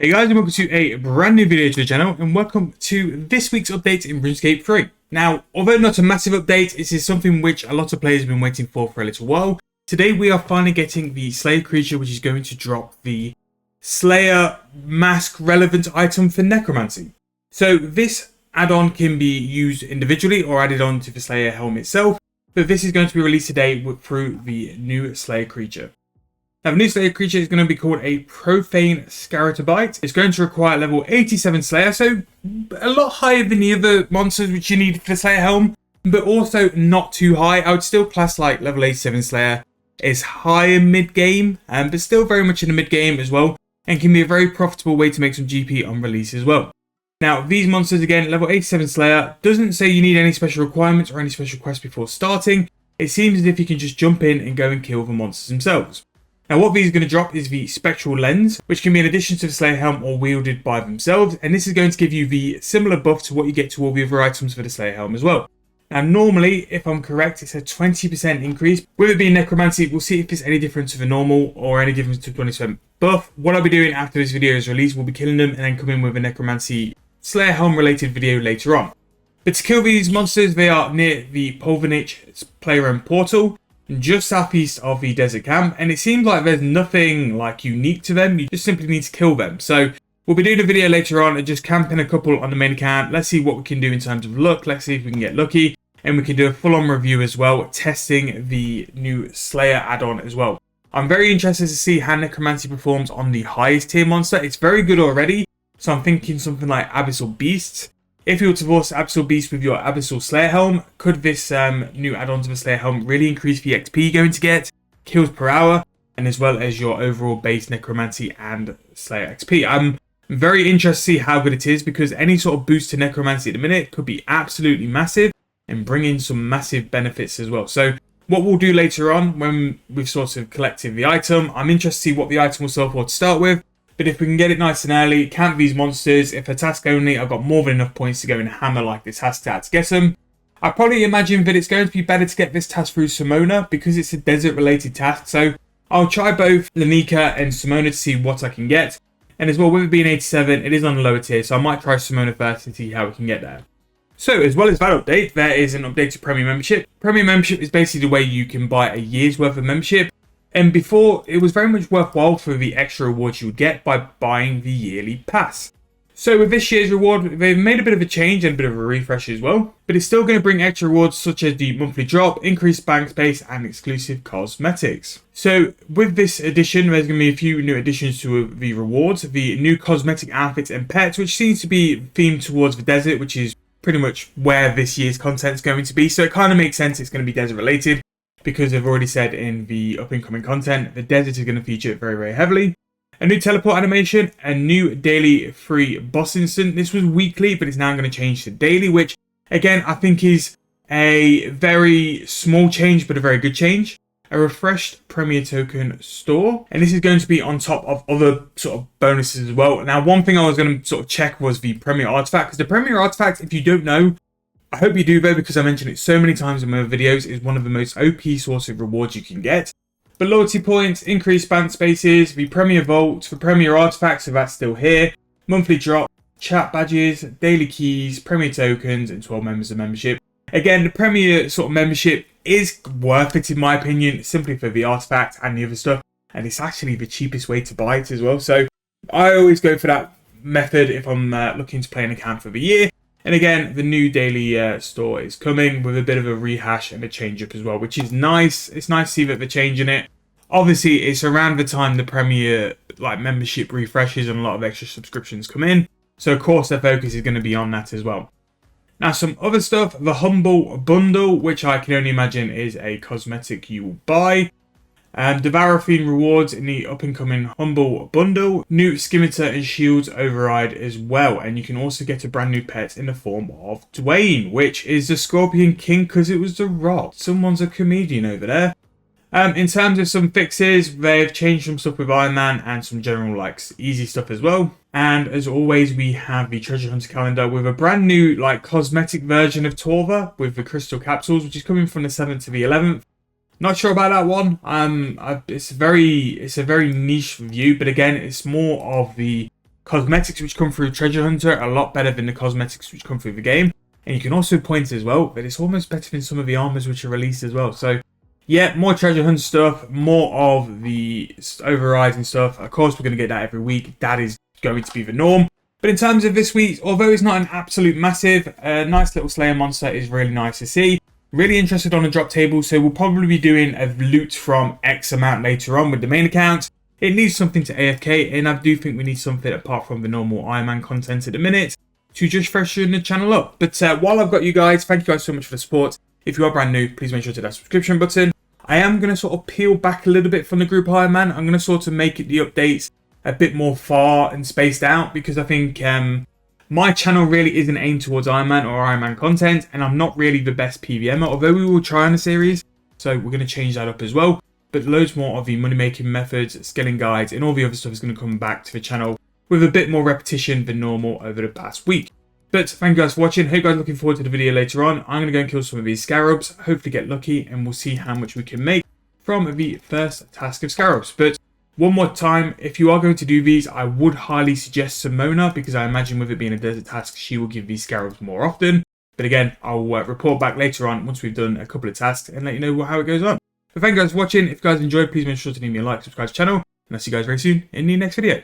Hey guys, and welcome to a brand new video to the channel, and welcome to this week's update in Runescape 3. Now, although not a massive update, this is something which a lot of players have been waiting for a little while. Today we are finally getting the Slayer creature, which is going to drop the Slayer mask relevant item for Necromancy. So this add-on can be used individually or added on to the Slayer Helm itself, but this is going to be released today through the new Slayer creature. Now, the new Slayer creature is going to be called a Profane Scabarites. It's going to require level 87 Slayer, so a lot higher than the other monsters which you need for the Slayer Helm, but also not too high. I would still class like level 87 Slayer is higher mid-game, but still very much in the mid-game as well, and can be a very profitable way to make some GP on release as well. Now, these monsters, again, level 87 Slayer, doesn't say you need any special requirements or any special quests before starting. It seems as if you can just jump in and go and kill the monsters themselves. Now, what these are going to drop is the Spectral Lens, which can be an addition to the Slayer Helm or wielded by themselves, and this is going to give you the similar buff to what you get to all the other items for the Slayer Helm as well. Now, normally, if I'm correct, it's a 20% increase. With it being Necromancy, we'll see if there's any difference to the normal or any difference to 20% buff. What I'll be doing after this video is released, we'll be killing them and then come in with a Necromancy Slayer Helm related video later on. But to kill these monsters, they are near the Polvanich player owned portal, just southeast of the desert camp, and it seems like there's nothing like unique to them. You just simply need to kill them. So we'll be doing a video later on and just camping a couple on the main account. Let's see what we can do in terms of luck. Let's see if we can get lucky, and we can do a full-on review as well, testing the new Slayer add-on as well. I'm very interested to see how Necromancy performs on the highest tier monster. It's very good already, so I'm thinking something like Abyssal Beasts. If you were to force Abyssal Beast with your Abyssal Slayer Helm, could this new add-on to the Slayer Helm really increase the XP you're going to get, kills per hour, and as well as your overall base Necromancy and Slayer XP? I'm very interested to see how good it is, because any sort of boost to Necromancy at the minute could be absolutely massive and bring in some massive benefits as well. So what we'll do later on when we've sort of collected the item, I'm interested to see what the item will sell for to start with. But if we can get it nice and early, camp these monsters. If a task only, I've got more than enough points to go and hammer like this task to get them. I probably imagine that it's going to be better to get this task through Simona because it's a desert related task. So I'll try both Lanika and Simona to see what I can get. And as well, with it being 87, it is on the lower tier, so I might try Simona first and see how we can get there. So as well as that update, there is an update to Premier Membership. Premier Membership is basically the way you can buy a year's worth of membership. And before, it was very much worthwhile for the extra rewards you would get by buying the yearly pass. So with this year's reward, they've made a bit of a change and a bit of a refresh as well. But it's still going to bring extra rewards such as the monthly drop, increased bank space, and exclusive cosmetics. So with this edition, there's going to be a few new additions to the rewards. The new cosmetic outfits and pets, which seems to be themed towards the desert, which is pretty much where this year's content is going to be. So it kind of makes sense it's going to be desert related, because they've already said in the up-and-coming content, the desert is going to feature very, very heavily. A new teleport animation, a new daily free boss instant. This was weekly, but it's now going to change to daily, which, again, I think is a very small change, but a very good change. A refreshed Premier Token store, and this is going to be on top of other sort of bonuses as well. Now, one thing I was going to sort of check was the Premier Artifact, because the Premier Artifact, if you don't know, I hope you do though, because I mentioned it so many times in my videos, is one of the most OP sorts of rewards you can get. But loyalty points, increased band spaces, the Premier Vault, the Premier Artifacts, so that's still here, monthly drop, chat badges, daily keys, Premier tokens, and 12 members of membership. Again, the Premier sort of membership is worth it in my opinion, simply for the artifact and the other stuff. And it's actually the cheapest way to buy it as well. So I always go for that method if I'm looking to play an account for the year. And again, the new daily store is coming with a bit of a rehash and a change up as well, which is nice. It's nice to see that they're changing it. Obviously, it's around the time the Premier membership refreshes and a lot of extra subscriptions come in. So of course their focus is going to be on that as well. Now some other stuff, the Humble Bundle, which I can only imagine is a cosmetic you will buy. Devourer theme rewards in the up-and-coming Humble Bundle. New Scimitar and Shields override as well. And you can also get a brand new pet in the form of Dwayne, which is the Scorpion King because it was The Rock. Someone's a comedian over there. In terms of some fixes, they've changed some stuff with Iron Man and some general easy stuff as well. And as always, we have the Treasure Hunter calendar with a brand new cosmetic version of Torva with the crystal capsules, which is coming from the 7th to the 11th. Not sure about that one. It's a very niche view, but again, it's more of the cosmetics which come through Treasure Hunter a lot better than the cosmetics which come through the game. And you can also point as well that it's almost better than some of the armors which are released as well. So yeah, more Treasure Hunt stuff, more of the overrides and stuff. Of course, we're going to get that every week. That is going to be the norm. But in terms of this week, although it's not an absolute massive, nice little Slayer monster is really nice to see. Really interested on the drop table, so we'll probably be doing a loot from X amount later on with the main account. It needs something to AFK, and I do think we need something apart from the normal Iron Man content at the minute to just freshen the channel up. But while I've got you guys, thank you guys so much for the support. If you are brand new, please make sure to hit that subscription button. I am going to sort of peel back a little bit from the group Iron Man. I'm going to sort of make it the updates a bit more far and spaced out, because I think my channel really isn't aimed towards Iron Man or Iron Man content, and I'm not really the best PVMer, although we will try on a series, so we're going to change that up as well. But loads more of the money making methods, skilling guides, and all the other stuff is going to come back to the channel with a bit more repetition than normal over the past week. But thank you guys for watching. Hope you guys are looking forward to the video later on. I'm going to go and kill some of these scarabs, hopefully get lucky, and we'll see how much we can make from the first task of scarabs. But one more time, if you are going to do these, I would highly suggest Simona, because I imagine with it being a desert task, she will give these scarabs more often. But again, I'll report back later on once we've done a couple of tasks and let you know how it goes on. But thank you guys for watching. If you guys enjoyed, please make sure to leave me a like, subscribe to the channel, and I'll see you guys very soon in the next video.